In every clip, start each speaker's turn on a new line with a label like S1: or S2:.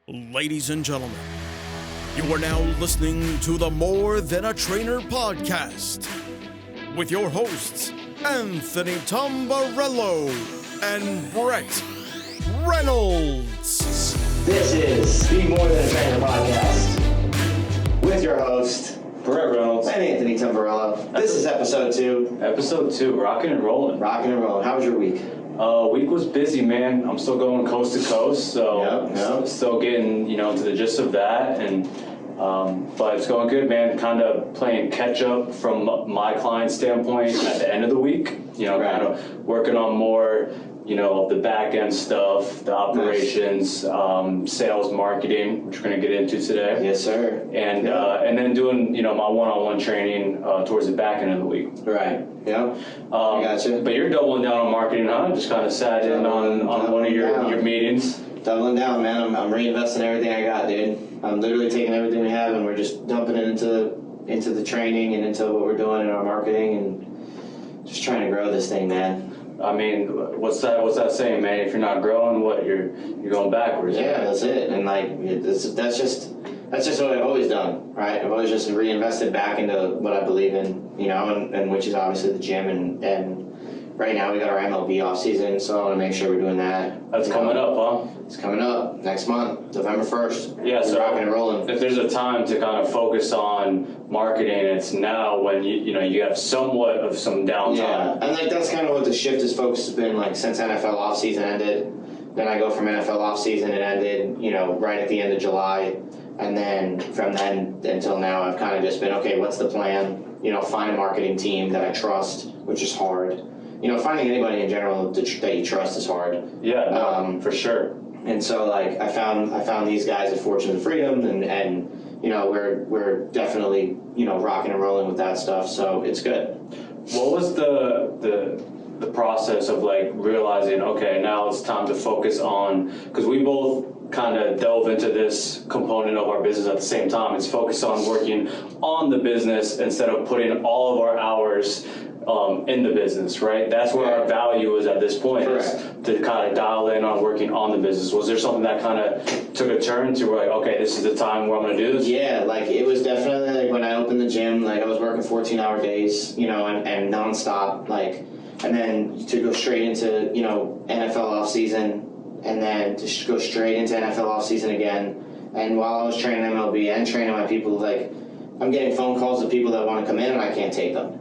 S1: Ladies and gentlemen, you are now listening to the More Than a Trainer podcast with your hosts, Anthony Tamborello and Brett Reynolds.
S2: This is the More Than a Trainer podcast with your host,
S3: Brett Reynolds
S2: and Anthony Tamborello. This is episode 2.
S3: Episode 2, rocking and rolling.
S2: Rocking and rolling. How was your week?
S3: Week was busy, man. I'm still going coast to coast, so still getting into the gist of that, and but it's going good, man. Kind of playing catch up from my client standpoint at the end of the week. Kind of working on more, of the back end stuff, the operations, sales, marketing, which we're going to get into today.
S2: Yes, sir.
S3: And then doing my one-on-one training towards the back end of the week.
S2: Right. Yeah. I gotcha.
S3: But you're doubling down on marketing, huh? Just kind of sat in on one of your meetings.
S2: Doubling down, man. I'm reinvesting everything I got, dude. I'm literally taking everything we have and we're just dumping it into the training and into what we're doing in our marketing and just trying to grow this thing, man.
S3: I mean, what's that saying, man? If you're not growing, you're going backwards.
S2: Yeah, that's it. And that's just what I've always done, right? I've always just reinvested back into what I believe in, and which is obviously the gym. And right now we got our MLB off season, so I want to make sure we're doing that.
S3: That's coming up, huh?
S2: It's coming up next month, November 1st.
S3: Yeah, so
S2: rocking and rolling.
S3: If there's a time to kind of focus on marketing, it's now when you have somewhat of some downtime.
S2: Yeah, and that's kind of what the shift is focused has been since NFL off season ended. Then I go from NFL off season, it ended, right at the end of July. And then from then until now, I've kind of just been, okay, what's the plan? Find a marketing team that I trust, which is hard. Finding anybody in general that you trust is hard.
S3: Yeah, no, for sure.
S2: And so, I found these guys at Fortunes of Freedom, and we're definitely rocking and rolling with that stuff. So it's good.
S3: What was the process of realizing, okay, now it's time to focus on, because we both kind of delve into this component of our business at the same time. It's focused on working on the business instead of putting all of our hours in the business, right? That's where our value is at this point. Correct. Is to kind of dial in on working on the business. Was there something that kind of took a turn to okay, this is the time where I'm going to do this?
S2: Yeah, it was definitely when I opened the gym, I was working 14-hour days, and nonstop, and then to go straight into, NFL off season, and then to go straight into NFL off season again. And while I was training MLB and training my people, I'm getting phone calls of people that want to come in and I can't take them.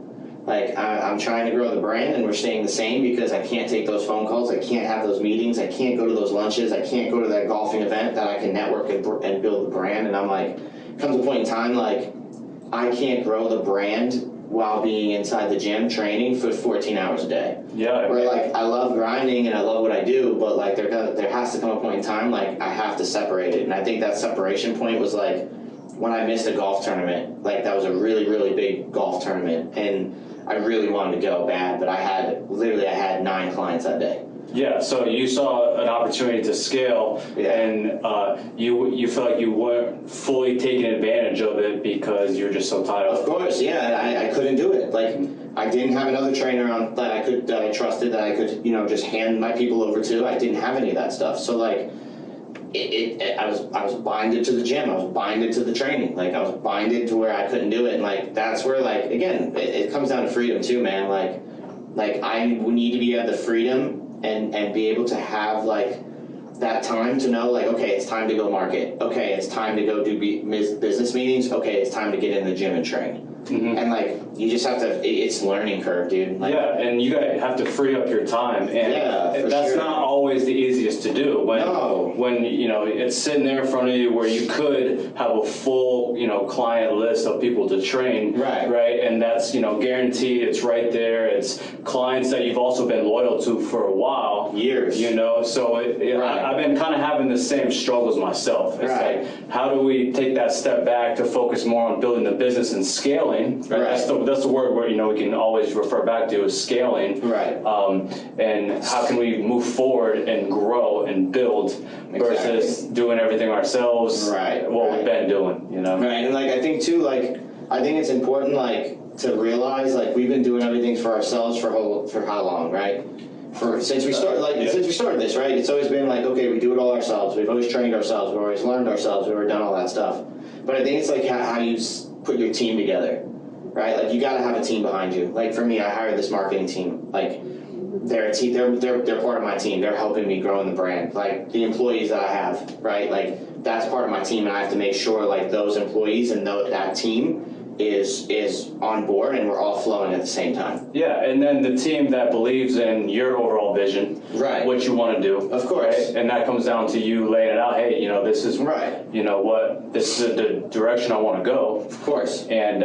S2: I'm trying to grow the brand and we're staying the same because I can't take those phone calls. I can't have those meetings. I can't go to those lunches. I can't go to that golfing event that I can network and build the brand. And I'm comes a point in time, I can't grow the brand while being inside the gym training for 14 hours a day.
S3: Yeah.
S2: Where I love grinding and I love what I do, but there has to come a point in time I have to separate it. And I think that separation point was when I missed a golf tournament. That was a really, really big golf tournament and I really wanted to go bad, but I had 9 clients that day.
S3: Yeah, so you saw an opportunity to scale, and you felt like you weren't fully taking advantage of it because you're just so tied up.
S2: Of course, yeah, I couldn't do it. I didn't have another trainer on that I trusted that I could just hand my people over to. I didn't have any of that stuff. So I was binded to the gym. I was binded to the training. I was binded to where I couldn't do it. And that's where again, it comes down to freedom too, man. I need to have the freedom and be able to have that time to know okay, it's time to go market. Okay, it's time to go do business meetings. Okay, it's time to get in the gym and train. Mm-hmm. And you just have to. It's learning curve, dude.
S3: And you have to free up your time, and that's not always the easiest to do. When it's sitting there in front of you, where you could have a full client list of people to train, right, and that's guaranteed. It's right there. It's clients that you've also been loyal to for a while,
S2: years.
S3: So I've been kind of having the same struggles myself. It's how do we take that step back to focus more on building the business and scaling? Right. That's the word where we can always refer back to is scaling.
S2: Right.
S3: And how can we move forward and grow and build versus doing everything ourselves?
S2: Right.
S3: What we've been doing.
S2: Right. And I think too, I think it's important to realize we've been doing everything for ourselves for how long, right? since we started this, right? It's always been like, okay, we do it all ourselves. We've always trained ourselves. We've always learned ourselves. We've always done all that stuff. But I think it's like how you put your team together, right? Like you got to have a team behind you. Like for me, I hired this marketing team. Like they're a team. They're part of my team. They're helping me grow in the brand. Like the employees that I have, right? Like that's part of my team, and I have to make sure like those employees and that team is on board and we're all flowing at the same time.
S3: Yeah, and then the team that believes in your overall vision,
S2: right?
S3: What you want to do,
S2: of course,
S3: right? And that comes down to you laying it out. Hey, this is
S2: right.
S3: This is the direction I want to go.
S2: Of course.
S3: And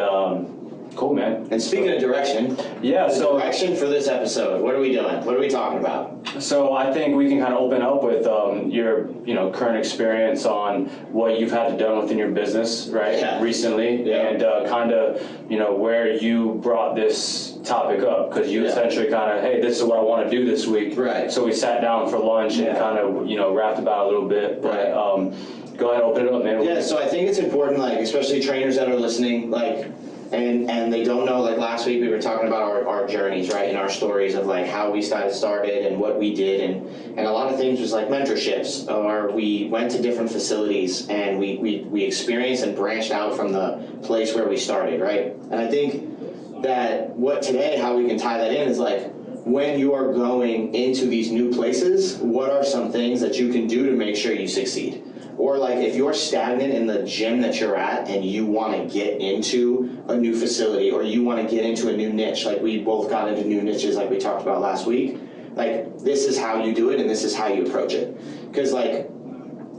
S3: cool, man.
S2: And speaking of direction, direction for this episode. What are we doing? What are we talking about?
S3: So I think we can kind of open up with your current experience on what you've had to done within your business, right?
S2: Yeah.
S3: Recently,
S2: yeah.
S3: And kind of where you brought this topic up, because you essentially kind of, hey, this is what I want to do this week.
S2: Right.
S3: So we sat down for lunch and kind of rapped about it a little bit. But,
S2: right.
S3: Go ahead, open it up, man.
S2: Yeah. So I think it's important, like especially trainers that are listening, like. And they don't know, like last week we were talking about our journeys, right, and our stories of like how we started and what we did, and a lot of things was like mentorships, or we went to different facilities and we experienced and branched out from the place where we started, right? And I think that how we can tie that in is like when you are going into these new places, what are some things that you can do to make sure you succeed? Or like if you're stagnant in the gym that you're at and you want to get into a new facility or you want to get into a new niche, like we both got into new niches like we talked about last week, like this is how you do it and this is how you approach it. Because like,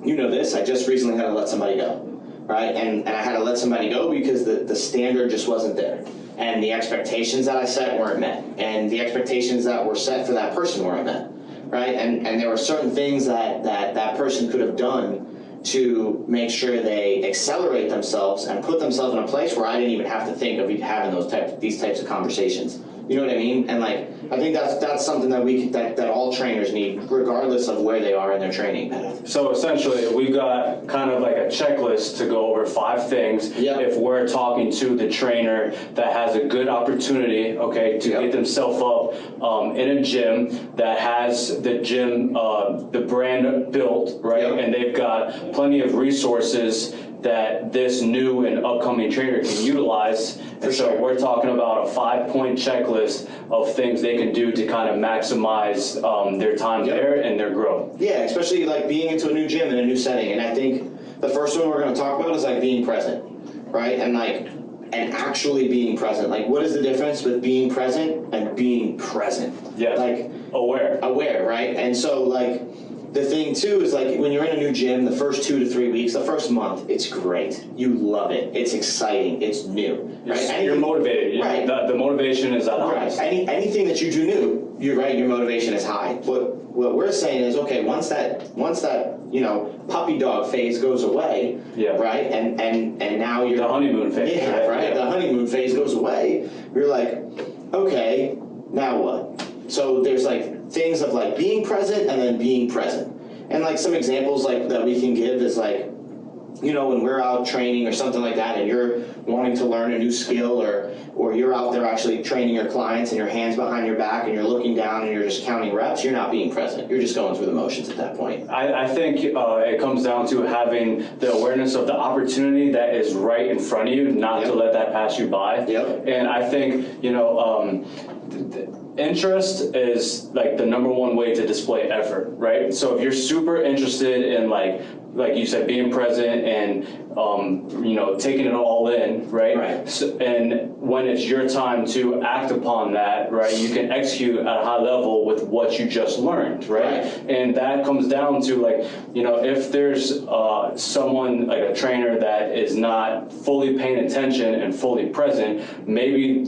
S2: this, I just recently had to let somebody go, right? And I had to let somebody go because the standard just wasn't there. And the expectations that I set weren't met. And the expectations that were set for that person weren't met, right? And there were certain things that person could have done to make sure they accelerate themselves and put themselves in a place where I didn't even have to think of having these types of conversations. You know what I mean? And like, I think that's something that all trainers need, regardless of where they are in their training path.
S3: So essentially, we've got kind of like a checklist to go over 5 things.
S2: Yep.
S3: If we're talking to the trainer that has a good opportunity, to get themselves up in a gym that has the gym, the brand built, right?
S2: Yep.
S3: And they've got plenty of resources that this new and upcoming trainer can utilize. And so we're talking about a 5-point checklist of things they can do to kind of maximize their time there and their growth.
S2: Yeah, especially like being into a new gym in a new setting. And I think the first one we're going to talk about is like being present, right? And actually being present. Like, what is the difference with being present and being present?
S3: Yeah.
S2: Like
S3: aware,
S2: right? And so like the thing too is like when you're in a new gym, the first 2 to 3 weeks, the first month, it's great. You love it. It's exciting. It's new. Right?
S3: You're motivated.
S2: Right.
S3: The motivation is at the highest.
S2: Anything that you do new, you're right. Your motivation is high. What we're saying is, okay, once that puppy dog phase goes away, right, and now you're
S3: the honeymoon phase.
S2: Yeah, right. The honeymoon phase goes away. You're like, okay, now what? So there's like things of like being present and then being present, and like some examples like that we can give is like, when we're out training or something like that, and you're wanting to learn a new skill, or you're out there actually training your clients and your hands behind your back and you're looking down and you're just counting reps, you're not being present. You're just going through the motions at that point.
S3: I think it comes down to having the awareness of the opportunity that is right in front of you, not to let that pass you by.
S2: Yep.
S3: And I think, interest is like the number one way to display effort, right? So if you're super interested in like you said, being present and taking it all in, right?
S2: Right.
S3: So, and when it's your time to act upon that, right, you can execute at a high level with what you just learned, right? And that comes down to like, if there's someone like a trainer that is not fully paying attention and fully present, maybe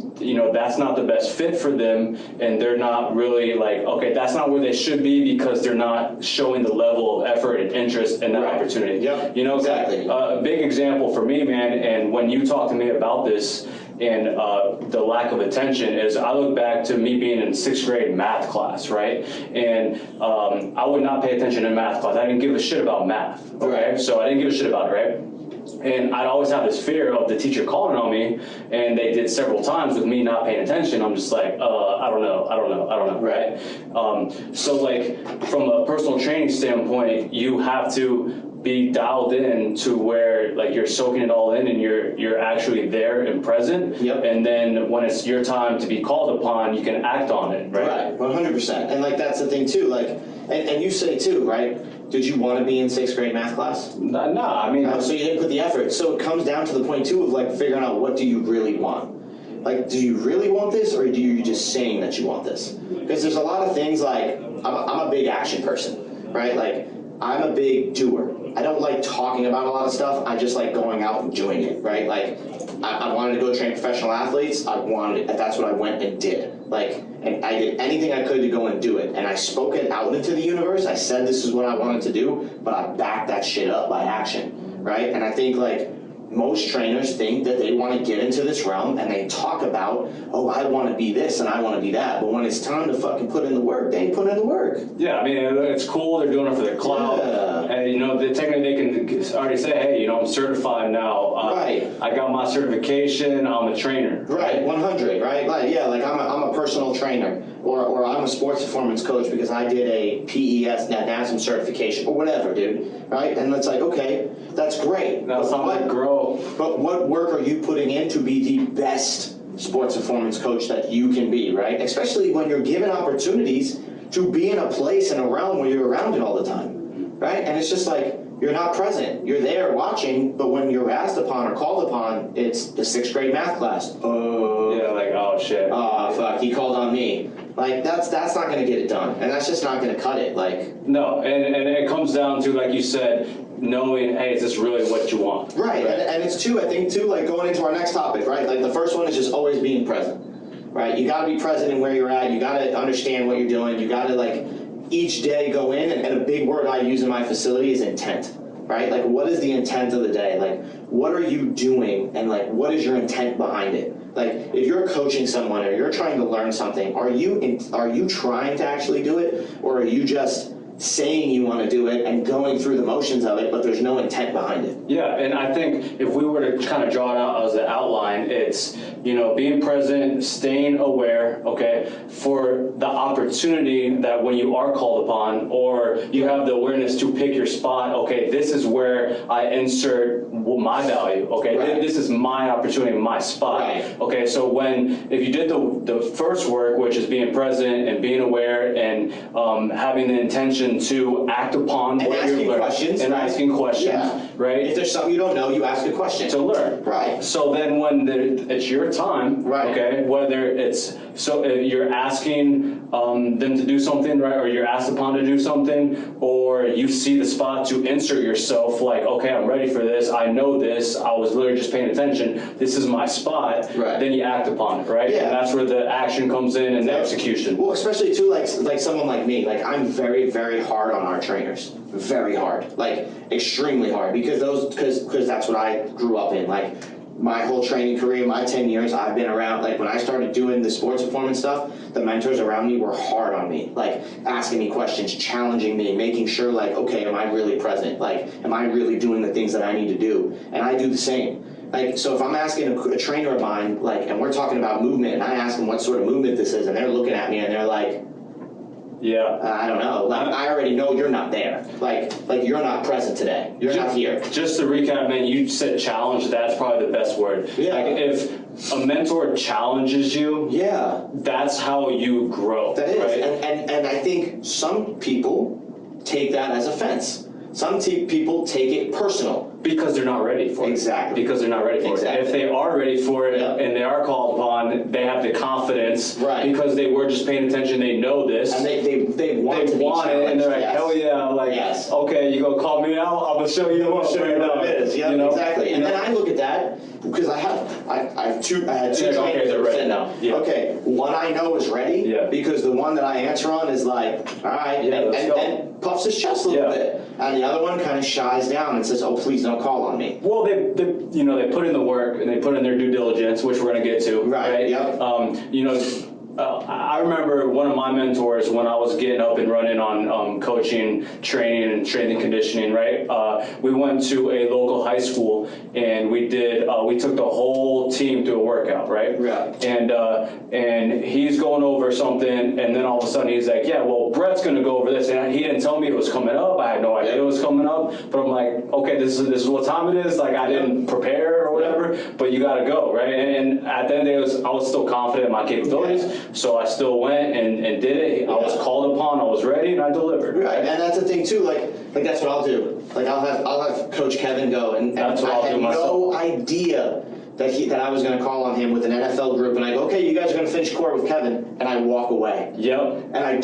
S3: that's not the best fit for them, and they're not really like, okay, that's not where they should be because they're not showing the level of effort and interest in that opportunity.
S2: Yep.
S3: Exactly. A big example for me, man, and when you talk to me about this and the lack of attention is I look back to me being in 6th grade math class, right? And I would not pay attention in math class. I didn't give a shit about math, okay? So I didn't give a shit about it, right? And I'd always have this fear of the teacher calling on me, and they did several times with me not paying attention. I'm just like, I don't know, right? So like from a personal training standpoint, you have to be dialed in to where like you're soaking it all in and you're actually there and present.
S2: Yep.
S3: And then when it's your time to be called upon, you can act on it, right?
S2: Right, 100%. And like that's the thing too, like, and you say too, right? Did you want to be in 6th grade math class?
S3: No, I mean...
S2: So you didn't put the effort. So it comes down to the point, too, of, like, figuring out what do you really want. Like, do you really want this, or do you just saying that you want this? Because there's a lot of things, like, I'm a big action person, right? Like, I'm a big doer. I don't like talking about a lot of stuff. I just like going out and doing it, right? Like, I wanted to go train professional athletes. That's what I went and did. Like, and I did anything I could to go and do it. And I spoke it out into the universe. I said this is what I wanted to do, but I backed that shit up by action, right? And I think, like, most trainers think that they want to get into this realm and they talk about, oh, I want to be this and I want to be that. But when it's time to fucking put in the work, they ain't put in the work.
S3: Yeah, I mean, it's cool. They're doing it for their clout. Yeah. And, you know, technically they can already say, hey, you know, I'm certified now.
S2: Right.
S3: I got my certification. I'm a trainer.
S2: Right, 100, right? Like, yeah, like I'm a personal trainer. Or I'm a sports performance coach because I did a PES NASM certification or whatever, dude, right? And it's like, okay, that's great.
S3: That's how I grow.
S2: But what work are you putting in to be the best sports performance coach that you can be, right? Especially when you're given opportunities to be in a place and a realm where you're around it all the time, right? And it's just like, you're not present. You're there watching, but when you're asked upon or called upon, it's the 6th grade math class.
S3: Yeah, like, oh, shit.
S2: Oh, fuck, he called on me. Like, that's not going to get it done. And that's just not going to cut it. Like,
S3: no, and it comes down to, like you said, knowing, hey, is this really what you want?
S2: Right. And it's too, I think, too, like, going into our next topic, right? Like, the first one is just always being present, right? You got to be present in where you're at. You got to understand what you're doing. You got to, like, each day go in, and a big word I use in my facility is intent, right? Like, what is the intent of the day? Like, what are you doing, and, like, what is your intent behind it? Like, if you're coaching someone or you're trying to learn something, are you trying to actually do it, or are you just saying you want to do it and going through the motions of it, but there's no intent behind it?
S3: Yeah, and I think if we were to kind of draw it out as an outline, it's, you know, being present, staying aware, okay, for the opportunity that when you are called upon, or you have the awareness to pick your spot, okay, this is where I insert my value, okay,
S2: right.
S3: This is my opportunity, my spot,
S2: right.
S3: Okay, so if you did the first work, which is being present and being aware and having the intention to act upon
S2: and
S3: what you're learning,
S2: questions,
S3: and
S2: right.
S3: Asking questions,
S2: yeah.
S3: right?
S2: If there's something you don't know, you ask a question
S3: to learn,
S2: right?
S3: So then when it's your time,
S2: right?
S3: Okay, whether it's you're asking them to do something, right, or you're asked upon to do something, or you see the spot to insert yourself, like, okay, I'm ready for this. I know this. I was literally just paying attention. This is my spot.
S2: Right.
S3: Then you act upon it, right?
S2: Yeah.
S3: And that's where the action comes in and the execution.
S2: Well, especially too, like someone like me, like I'm very, very hard on our trainers. Very hard, like extremely hard, because that's what I grew up in. Like my whole training career, my 10 years, I've been around. Like when I started doing the sports performance stuff, the mentors around me were hard on me, like asking me questions, challenging me, making sure, like, okay, am I really present? Like, am I really doing the things that I need to do? And I do the same. Like, so if I'm asking a trainer of mine, like, and we're talking about movement, and I ask them what sort of movement this is, and they're looking at me and they're like,
S3: yeah,
S2: I don't know. Like, I already know you're not there. Like you're not present today. You're not here.
S3: Just to recap, man, you said challenge. That's probably the best word.
S2: Yeah.
S3: Like if a mentor challenges you,
S2: yeah,
S3: that's how you grow.
S2: That is,
S3: right?
S2: and I think some people take that as offense. Some people take it personal.
S3: Because they're not ready for it.
S2: Exactly.
S3: Because they're not ready for it. If they are ready for it,
S2: yep.
S3: and they are called upon, they have the confidence,
S2: right.
S3: Because they were just paying attention, they know this.
S2: And they want it,
S3: and they're like,
S2: yes.
S3: hell yeah, like,
S2: yes.
S3: Okay, you gonna call me out, I'm gonna show you what
S2: it is. Yeah,
S3: you know?
S2: Exactly. And then I look at that, because I had two trainers
S3: they're ready
S2: now.
S3: Yeah.
S2: Okay, one I know is ready,
S3: yeah.
S2: Because the one that I answer on is like, all right,
S3: yeah,
S2: and puffs his chest a little bit. And the other one kind of shies down and says, oh, please don't call on me.
S3: Well, they they put in the work and they put in their due diligence, which we're going to get to, right?
S2: Yep.
S3: I remember one of my mentors when I was getting up and running on coaching, training, and strength and conditioning, right? We went to a local high school and we took the whole team through a workout, right?
S2: Yeah.
S3: And he's going over something, and then all of a sudden he's like, yeah, well, Brett's going to go over this. And he didn't tell me it was coming up. I had no idea it was coming up. But I'm like, okay, this is what time it is. Like, I didn't prepare or whatever, but you got to go, right? And at the end of the day, I was still confident in my capabilities. So I still went and did it. I was called upon, I was ready, and I delivered.
S2: Right, and that's the thing too. Like that's what I'll do. Like I'll have Coach Kevin go, and
S3: That's what
S2: I
S3: I'll
S2: had
S3: do myself.
S2: no idea that I was going to call on him with an NFL group, and I go, okay, you guys are going to finish core with Kevin, and I walk away.
S3: Yep.
S2: And I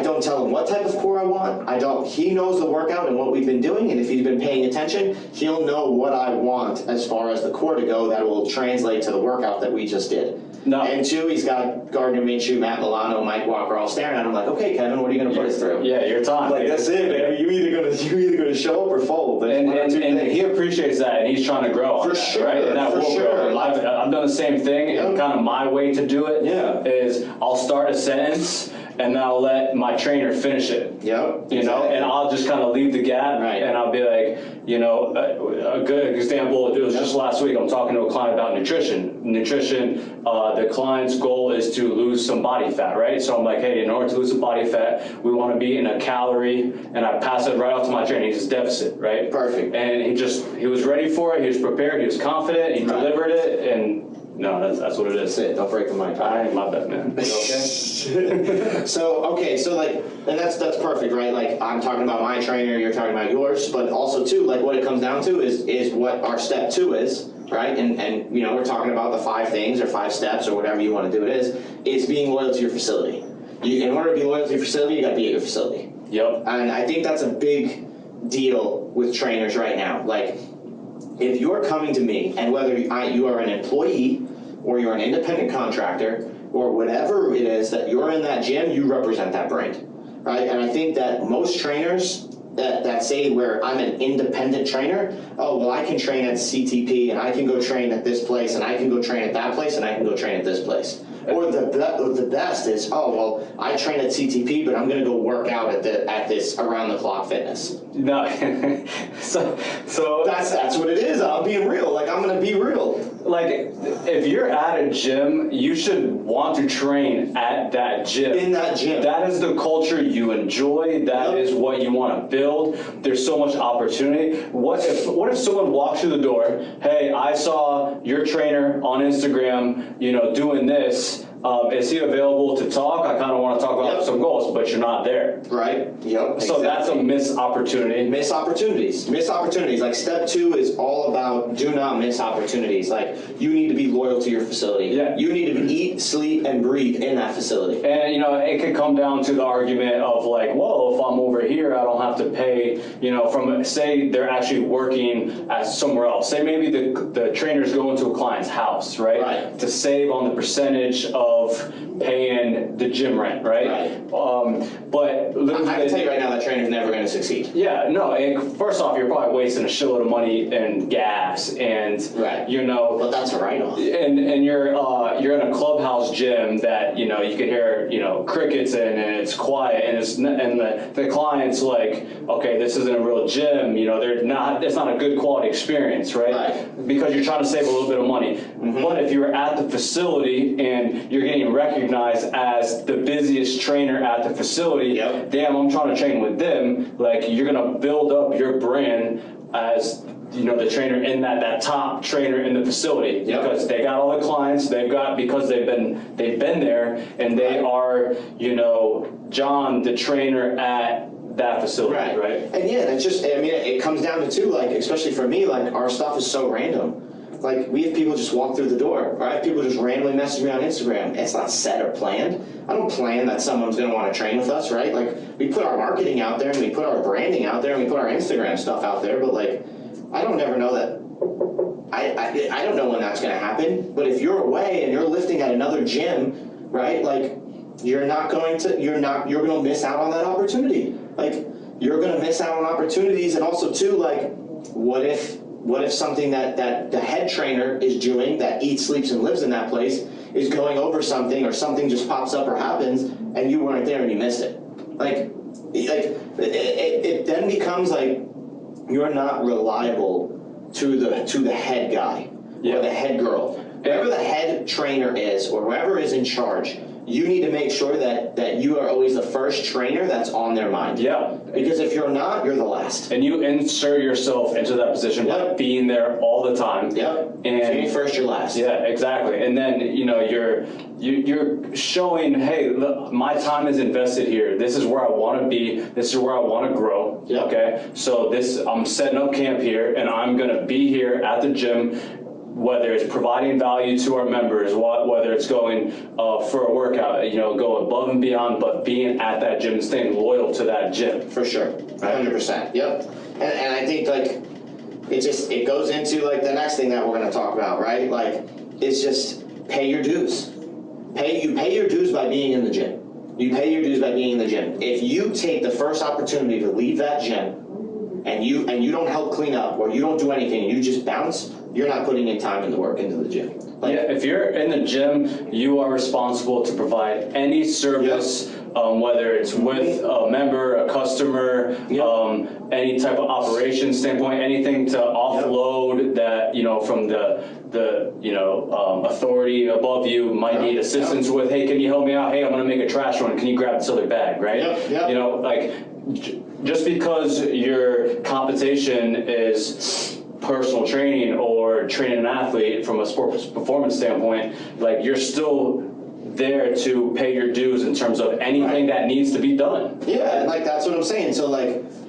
S2: don't tell him what type of core I want. He knows the workout and what we've been doing, and if he's been paying attention, he'll know what I want as far as the core to go that will translate to the workout that we just did.
S3: No.
S2: And two, he's got Gardner Minshew, Matt Milano, Mike Walker all staring at him like, okay, Kevin, what are you going to put us through?
S3: Yeah, your time.
S2: Like, that's it, baby. You either gonna show up or fold.
S3: And he appreciates that, and he's trying to grow on
S2: For
S3: that,
S2: sure,
S3: right? And that
S2: for
S3: will
S2: sure.
S3: grow. I've done the same thing, and kind of my way to do it is I'll start a sentence, and then I'll let my trainer finish it.
S2: Yep.
S3: You know, and I'll just kind of leave the gap, and I'll be like, you know, a good example, it was just last week, I'm talking to a client about nutrition. The client's goal is to lose some body fat, right? So I'm like, hey, in order to lose some body fat, we want to be in a calorie, and I pass it right off to my trainer. He's deficit, right?
S2: Perfect.
S3: And he was ready for it, he was prepared, he was confident, he delivered it, and no, that's what it is.
S2: That's it. Don't break the mic.
S3: I ain't my bad, man. You okay?
S2: So like, and that's perfect, right? Like, I'm talking about my trainer, you're talking about yours, but also too, like, what it comes down to is what our step 2 is, right? And you know, we're talking about the 5 things or 5 steps or whatever you want to do it is being loyal to your facility. In order to be loyal to your facility, you got to be at your facility.
S3: Yep.
S2: And I think that's a big deal with trainers right now. Like, if you're coming to me, and whether you are an employee or you're an independent contractor or whatever it is that you're in that gym, you represent that brand, right? And I think that most trainers that say where I'm an independent trainer, oh, well, I can train at CTP and I can go train at this place and I can go train at that place and I can go train at this place. Or the best is, oh, well, I train at CTP, but I'm going to go work out at this around-the-clock fitness.
S3: No, so
S2: That's what it is. I'm being real. Like, I'm going to be real.
S3: Like, if you're at a gym, you should want to train at that gym.
S2: In that gym.
S3: That is the culture you enjoy. That is what you want to build. There's so much opportunity. What if someone walks through the door, hey, I saw your trainer on Instagram, you know, doing this. Is he available to talk? I kind of want to talk about some goals, but you're not there.
S2: Right. Yep.
S3: So that's a missed opportunity.
S2: Miss opportunities. Like, step 2 is all about do not miss opportunities. Like, you need to be loyal to your facility.
S3: Yeah.
S2: You need to eat, sleep, and breathe in that facility.
S3: And, you know, it could come down to the argument of like, well, if I'm over here, I don't have to pay, you know, from, say they're actually working at somewhere else. Say maybe the trainers go into a client's house, right? To save on the percentage of paying the gym rent, right? But
S2: I can tell you right now that trainer's never going to succeed.
S3: Yeah, no, and first off, you're probably wasting a shitload of money in gas and, you know.
S2: But that's a write-off.
S3: And you're in a clubhouse gym that, you know, you can hear, you know, crickets in and it's quiet and the client's like, okay, this isn't a real gym, you know, it's not a good quality experience, right? Because you're trying to save a little bit of money. Mm-hmm. But if you're at the facility and you're getting recognized as the busiest trainer at the facility, damn, I'm trying to train with them, like, you're gonna build up your brand as, you know, the trainer in that top trainer in the facility, because they got all the clients because they've been there, and they are, you know, John, the trainer at that facility, right?
S2: And it's just, I mean, it comes down to too, like, especially for me, like, our stuff is so random. Like, we have people just walk through the door, or I have people just randomly message me on Instagram. It's not set or planned. I don't plan that someone's going to want to train with us, right? Like, we put our marketing out there, and we put our branding out there, and we put our Instagram stuff out there, but, like, I don't ever know that. I don't know when that's going to happen, but if you're away and you're lifting at another gym, right, like, you're going to miss out on that opportunity. Like, you're going to miss out on opportunities, and also, too, like, what if something that the head trainer is doing, that eats, sleeps, and lives in that place, is going over something or something just pops up or happens and you weren't there and you missed it. It then becomes like you're not reliable to the head guy or the head girl. Whoever the head trainer is or whoever is in charge, you need to make sure that you are always the first trainer that's on their mind.
S3: Yeah.
S2: Because if you're not, you're the last.
S3: And you insert yourself into that position by being there all the time.
S2: Yep.
S3: And
S2: if you ain't first, you're last.
S3: Yeah, exactly. And then, you're showing, hey, look, my time is invested here. This is where I want to be. This is where I want to grow.
S2: Yep.
S3: Okay. So I'm setting up camp here, and I'm going to be here at the gym. Whether it's providing value to our members, whether it's going for a workout, go above and beyond, but being at that gym and staying loyal to that gym.
S2: For sure, 100%. Yep. And I think it goes into like the next thing that we're going to talk about, right? Like it's just pay your dues. You pay your dues by being in the gym. You pay your dues by being in the gym. If you take the first opportunity to leave that gym and you don't help clean up or you don't do anything and you just bounce, you're not putting in time and the work into the gym.
S3: If you're in the gym, you are responsible to provide any service, whether it's with a member, a customer, any type of operation standpoint, anything to offload that, from the authority above you might need assistance with. Hey, can you help me out? Hey, I'm going to make a trash run. Can you grab this other bag, right? Just because your compensation is personal training or training an athlete from a sports performance standpoint, like you're still there to pay your dues in terms of anything that needs to be done.
S2: Yeah, and that's what I'm saying. So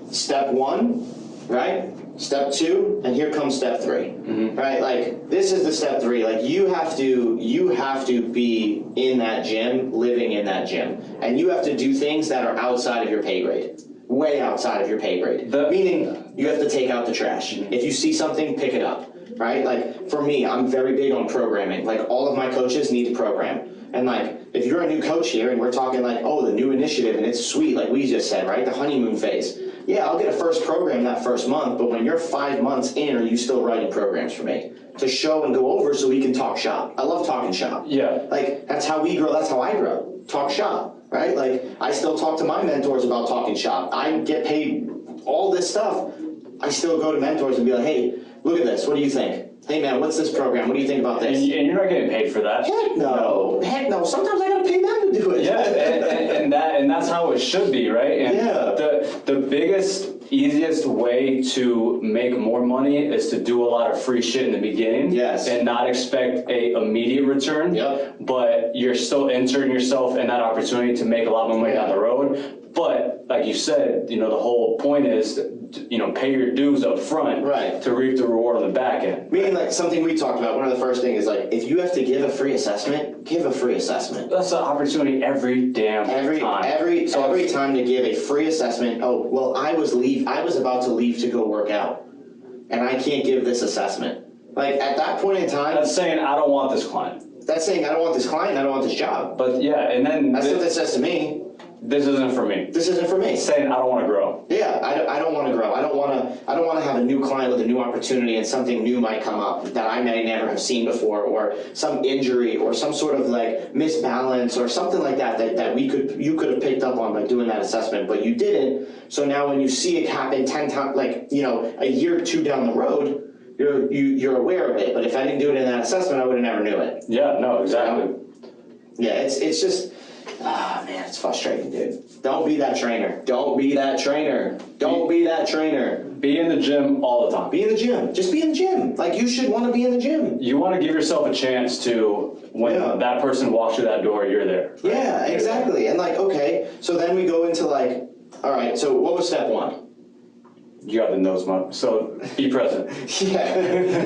S2: step 1, right? Step 2, and here comes step 3, right? This is the step 3. You have to be in that gym, living in that gym, and you have to do things that are outside of your pay grade. Way outside of your pay grade. Meaning you have to take out the trash. If you see something, pick it up, right? For me, I'm very big on programming. All of my coaches need to program. And if you're a new coach here and we're talking the new initiative and it's sweet, like we just said, right? The honeymoon phase. Yeah, I'll get a first program that first month, but when you're 5 months in, are you still writing programs for me to show and go over so we can talk shop? I love talking shop.
S3: Yeah.
S2: That's how we grow. That's how I grow. Talk shop. Right? I still talk to my mentors about talking shop. I get paid all this stuff. I still go to mentors and be like, hey, look at this. What do you think? Hey, man, what's this program? What do you think about this?
S3: And you're not getting paid for that.
S2: Heck no. Heck no. Sometimes I got to pay them to do it.
S3: Yeah, and that's how it should be, right? And the biggest, easiest way to make more money is to do a lot of free shit in the beginning.
S2: Yes.
S3: And not expect a immediate return. Yep. But you're still inserting yourself in that opportunity to make a lot more money down the road. But like you said, the whole point is, pay your dues up front, right, to reap the reward on the back end.
S2: Meaning, something we talked about. One of the first things is if you have to give a free assessment, give a free assessment.
S3: That's an opportunity every damn time.
S2: Every time to give a free assessment. Oh, well, I was about to leave to go work out, and I can't give this assessment. At that point in time,
S3: that's saying I don't want this client.
S2: That's saying I don't want this client. I don't want this job.
S3: But yeah, and then
S2: that's what that says to me.
S3: This isn't for me.
S2: This isn't for me.
S3: Saying I don't want to grow.
S2: Yeah, I don't want to grow. I don't want to have a new client with a new opportunity and something new might come up that I may never have seen before, or some injury or some sort of misbalance or something like that you could have picked up on by doing that assessment, but you didn't. So now when you see it happen 10 times, a year or 2 down the road, you're aware of it. But if I didn't do it in that assessment, I would have never knew it.
S3: Yeah, no, exactly.
S2: Yeah, it's just. Ah, man, it's frustrating, dude. Don't be that trainer. Don't be that trainer. Don't be that trainer.
S3: Be in the gym all the time.
S2: Be in the gym. Just be in the gym. You should want to be in the gym.
S3: You want to give yourself a chance to, when that person walks through that door, you're there. Right?
S2: Yeah, exactly. And okay, so then we go into all right, so what was step 1?
S3: You got the nose month. So be present.
S2: Yeah.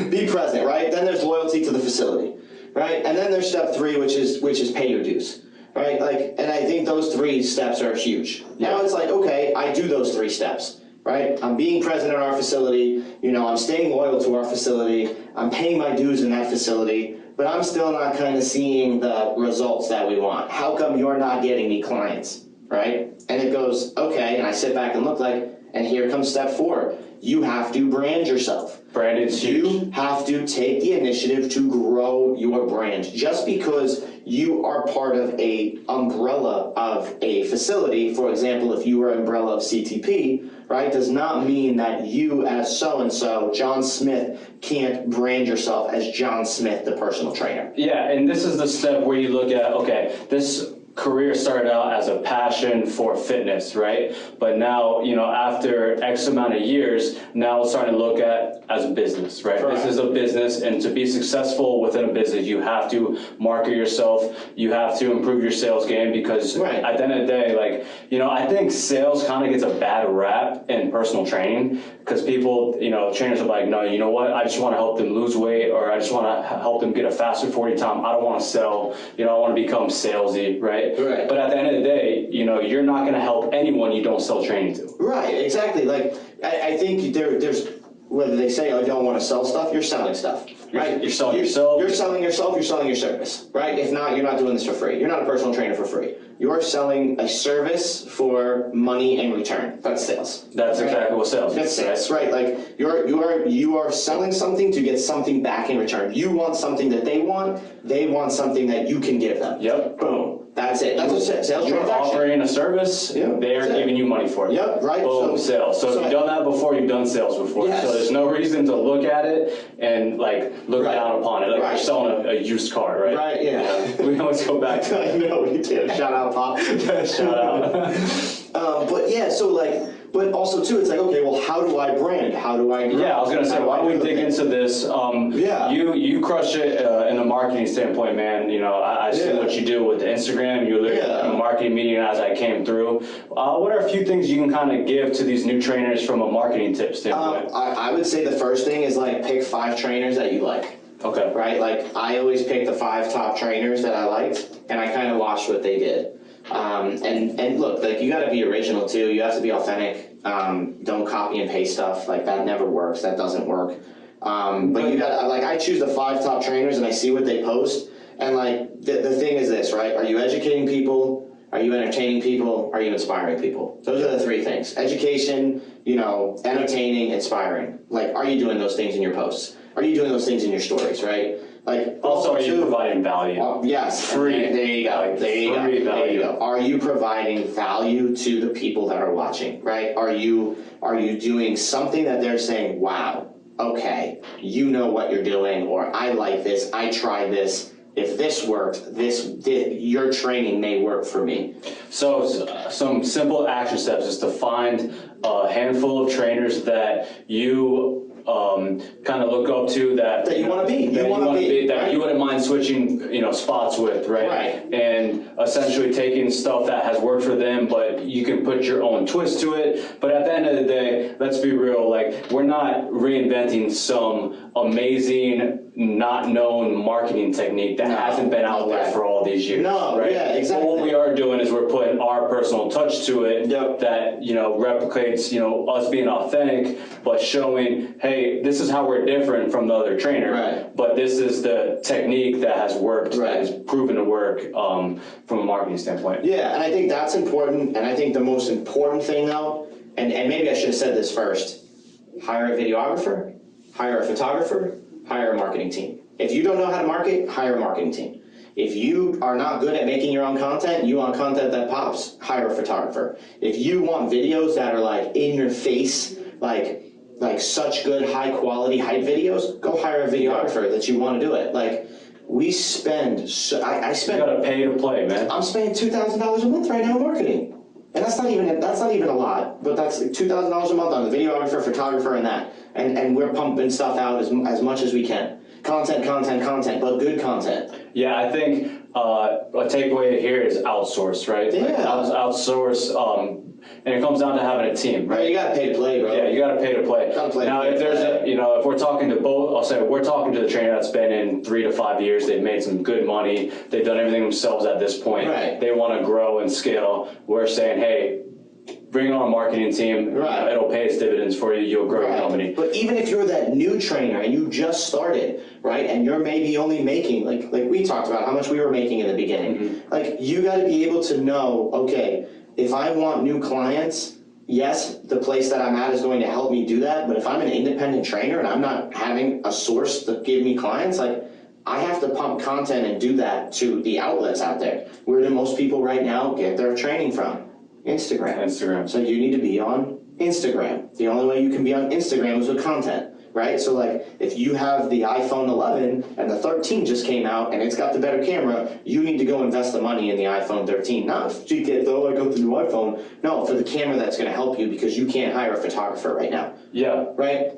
S2: Be present, right? Then there's loyalty to the facility, right? And then there's step 3, which is pay your dues. Right, and I think those 3 steps are huge. Now it's okay, I do those 3 steps, right? I'm being present at our facility, I'm staying loyal to our facility, I'm paying my dues in that facility, but I'm still not kind of seeing the results that we want. How come you're not getting me clients, right? And it goes, okay, and I sit back and look and here comes step 4. you have to brand yourself.
S3: Branding's huge.
S2: You have to take the initiative to grow your brand. Just because you are part of a umbrella of a facility, for example, if you were an umbrella of CTP, right, does not mean that you as so-and-so, John Smith, can't brand yourself as John Smith, the personal trainer.
S3: Yeah, and this is the step where you look at, okay, this career started out as a passion for fitness, right? But now, after X amount of years, now it's starting to look at as a business, right?
S2: Correct.
S3: This is a business, and to be successful within a business, you have to market yourself, you have to improve your sales game, because at the end of the day, I think sales kind of gets a bad rap in personal training, because people, trainers are like, no, you know what, I just want to help them lose weight, or I just want to help them get a faster 40 time. I don't want to sell, I want to become salesy, right?
S2: Right.
S3: But at the end of the day, you're not going to help anyone you don't sell training to.
S2: Right, exactly. I think there's, whether they say, oh, you don't want to sell stuff, you're selling stuff, right?
S3: You're selling yourself.
S2: You're selling yourself, you're selling your service, right? If not, you're not doing this for free. You're not a personal trainer for free. You're selling a service for money in return. That's sales.
S3: That's exactly what sales is.
S2: That's sales, right? You are selling something to get something back in return. You want something that they want something that you can give them.
S3: Yep.
S2: Boom. That's it. That's what sales
S3: You're
S2: transaction.
S3: offering a service, they are giving you money for it.
S2: Yep, right.
S3: Boom, sales. So if you've done that before, you've done sales before.
S2: Yes.
S3: So there's no reason to look at it and look down upon it. You're selling a used car, right?
S2: Right, yeah.
S3: We always go back to
S2: I know, we did. Shout out, Pop.
S3: shout out.
S2: But yeah, but also too, it's okay, well, how do I brand? How do I grow?
S3: Yeah, I was going to say, why don't we dig into this? You crush it in a marketing standpoint, man. I see what you do with the Instagram. You're in a marketing meeting as I came through. What are a few things you can kind of give to these new trainers from a marketing tip standpoint?
S2: I would say the first thing is pick 5 trainers that you like.
S3: Okay.
S2: Right? I always pick the 5 top trainers that I liked, and I kind of watched what they did. And look, you got to be original too. You have to be authentic. Don't copy and paste stuff. That never works. That doesn't work. But you got I choose the 5 top trainers and I see what they post. And the thing is this, right? Are you educating people? Are you entertaining people? Are you inspiring people? Those are the 3 things: education, entertaining, inspiring. Are you doing those things in your posts? Are you doing those things in your stories, right?
S3: Also, are you providing value?
S2: Yes.
S3: Free.
S2: There you go. There you go. Are you providing value to the people that are watching, right? Are you doing something that they're saying, wow, okay, you know what you're doing, or I like this, I tried this. If this worked, your training may work for me.
S3: So some simple action steps is to find a handful of trainers that you kind of look up to that
S2: you want to be.
S3: That you wouldn't mind switching, spots with, right?
S2: Right.
S3: And essentially taking stuff that has worked for them, but you can put your own twist to it. But at the end of the day, let's be real, we're not reinventing some amazing, not known marketing technique that hasn't been out there for all these years.
S2: No,
S3: right?
S2: yeah, exactly.
S3: But what we are doing is we're putting our personal touch to it that, replicates, us being authentic, but showing, hey, this is how we're different from the other trainer.
S2: Right.
S3: But this is the technique that has worked, that has proven to work from a marketing standpoint.
S2: Yeah, and I think that's important. And I think the most important thing, though, and maybe I should have said this first: hire a videographer, hire a photographer, hire a marketing team. If you don't know how to market, hire a marketing team. If you are not good at making your own content, you want content that pops, hire a photographer. If you want videos that are in your face, like such good high quality hype videos, go hire a videographer that you want to do it. We spend, I spend.
S3: You gotta pay to play, man.
S2: I'm spending $2,000 a month right now in marketing. And that's not even a lot, but that's $2,000 a month on the videographer, photographer, and that. And we're pumping stuff out as much as we can. Content, but good content.
S3: Yeah, I think a takeaway here is outsource, right?
S2: Yeah.
S3: Outsource, and it comes down to having a team, right?
S2: You gotta pay to play, bro.
S3: Yeah, you gotta pay to play. Now, if there's if we're talking to both, I'll say we're talking to the trainer that's been in 3 to 5 years. They've made some good money. They've done everything themselves at this point.
S2: Right.
S3: They want to grow and scale. We're saying, hey, bring on a marketing team.
S2: Right.
S3: It'll pay its dividends for you. You'll grow your company.
S2: But even if you're that new trainer and you just started, right, and you're maybe only making, like we talked about how much we were making in the beginning, you got to be able to know, okay, if I want new clients, yes, the place that I'm at is going to help me do that, but if I'm an independent trainer and I'm not having a source to give me clients, like, I have to pump content and do that to the outlets out there. Where do most people right now get their training from? Instagram. So you need to be on Instagram. The only way you can be on Instagram is with content, right? So like, if you have the iPhone 11 and the 13 just came out and it's got the better camera, you need to go invest the money in the iPhone 13. Not to get, oh, I got the new iPhone. No, for the camera that's going to help you, because you can't hire a photographer right now.
S3: Yeah.
S2: Right?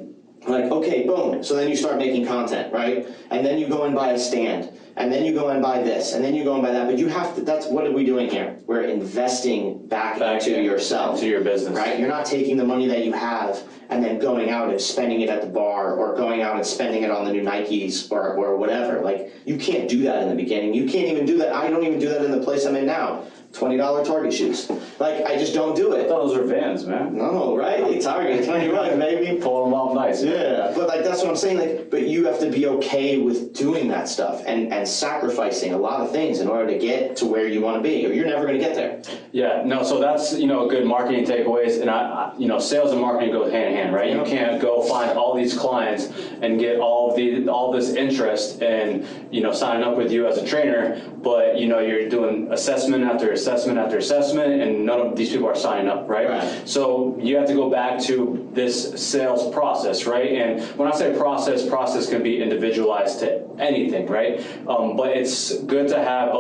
S2: Like, okay, boom. So then you start making content, right? And then you go and buy a stand. And then you go and buy this. And then you go and buy that. But you have to, that's, what are we doing here? We're investing back into yourself.
S3: Into your business.
S2: Right? You're not taking the money that you have and then going out and spending it at the bar, or going out and spending it on the new Nikes or whatever. Like, you can't do that in the beginning. You can't even do that. I don't even do that in the place I'm in now. $20 Target shoes. Like, I just don't do it.
S3: Those are Vans, man.
S2: No, right? It's Target, $20, baby.
S3: Pull them off nice.
S2: Yeah, but like, that's what I'm saying. Like, but you have to be okay with doing that stuff and sacrificing a lot of things in order to get to where you want to be, or you're never going to get there.
S3: Yeah, no, so that's, good marketing takeaways, and I sales and marketing go hand in hand, right? You can't go find all these clients and get all this interest and, signing up with you as a trainer, but, you're doing assessment after assessment after assessment, and none of these people are signing up, right? So you have to go back to this sales process, right? And when I say process can be individualized to anything, right? But it's good to have,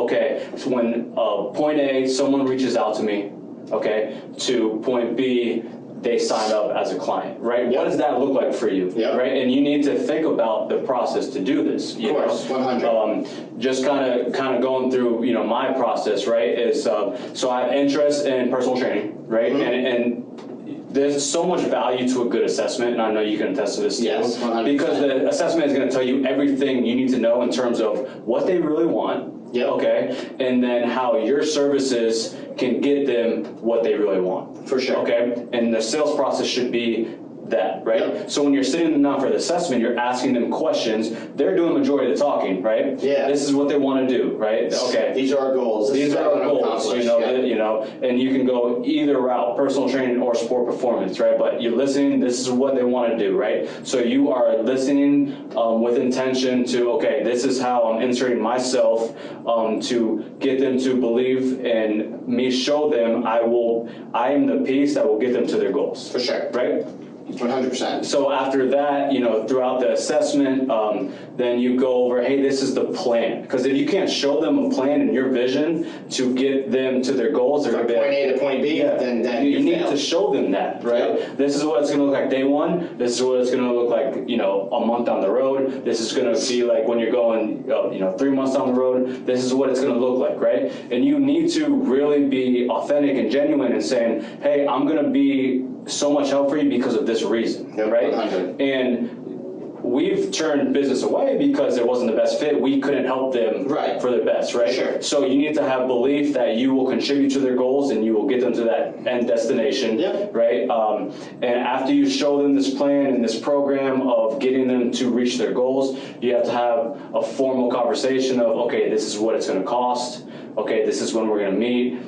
S3: so when point A, someone reaches out to me, to point B, they sign up as a client, right? What does that look like for you, right? And you need to think about the process to do this.
S2: Of course, 100.
S3: Just kind of going through, my process, right? Is so I have interest in personal training, right? And there's so much value to a good assessment, and I know you can attest to this too.
S2: Yes, 100%.
S3: Because the assessment is going to tell you everything you need to know in terms of what they really want. And then how your services can get them what they really want.
S2: For sure.
S3: And the sales process should be that, right? So when you're sitting them down for the assessment, you're asking them questions. They're doing the majority of the talking, right? This is what they want to do, right?
S2: These are our goals.
S3: These are our goals, and you can go either route, personal training or sport performance, right? But you're listening, this is what they want to do, right? So you are listening with intention to, this is how I'm inserting myself to get them to believe and me show them I am the piece that will get them to their goals.
S2: For sure.
S3: Right?
S2: 100%.
S3: So after that, throughout the assessment, then you go over, hey, this is the plan. Because if you can't show them a plan and your vision to get them to their goals,
S2: from point A to point B, then
S3: you need to show them that, right? This is what it's going to look like day one. This is what it's going to look like, a month down the road. This is going to be like when you're going, 3 months down the road. This is what it's going to look like, right? And you need to really be authentic and genuine in saying, hey, I'm going to be so much help for you because of this reason, right?
S2: 100.
S3: And we've turned business away because it wasn't the best fit. We couldn't help them for their best, right?
S2: Sure.
S3: So you need to have belief that you will contribute to their goals and you will get them to that end destination, right? And after you show them this plan and this program of getting them to reach their goals, you have to have a formal conversation of, this is what it's going to cost. This is when we're going to meet.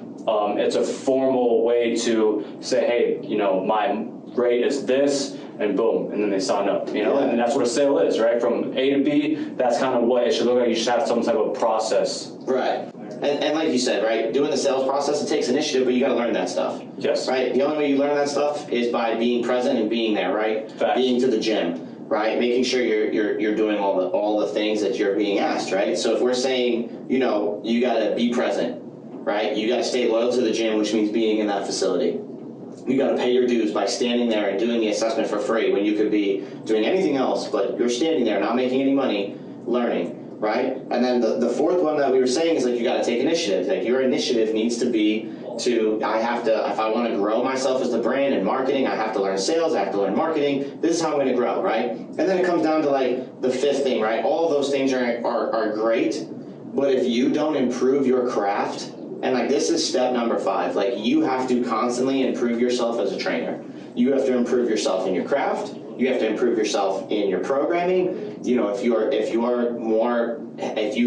S3: It's a formal way to say, hey, my rate is this, and boom, and then they sign up, and that's what a sale is, right? From A to B, that's kind of what it should look like. You should have some type of process.
S2: Right. And like you said, right, doing the sales process, it takes initiative, but you got to learn that stuff.
S3: Yes.
S2: Right? The only way you learn that stuff is by being present and being there, right?
S3: Facts.
S2: Being to the gym. Right, making sure you're doing all the things that you're being asked, right? So if we're saying, you gotta be present, right? You gotta stay loyal to the gym, which means being in that facility. You gotta pay your dues by standing there and doing the assessment for free when you could be doing anything else, but you're standing there, not making any money, learning, right? And then the fourth one that we were saying is, like, you gotta take initiative. Like, your initiative needs to be if I want to grow myself as the brand and marketing, I have to learn sales, I have to learn marketing. This is how I'm going to grow, right? And then it comes down to, like, the fifth thing, right? All of those things are great, but if you don't improve your craft, and, like, this is step number 5, like, you have to constantly improve yourself as a trainer. You have to improve yourself in your craft. You you have to improve yourself in your programming. You know, if you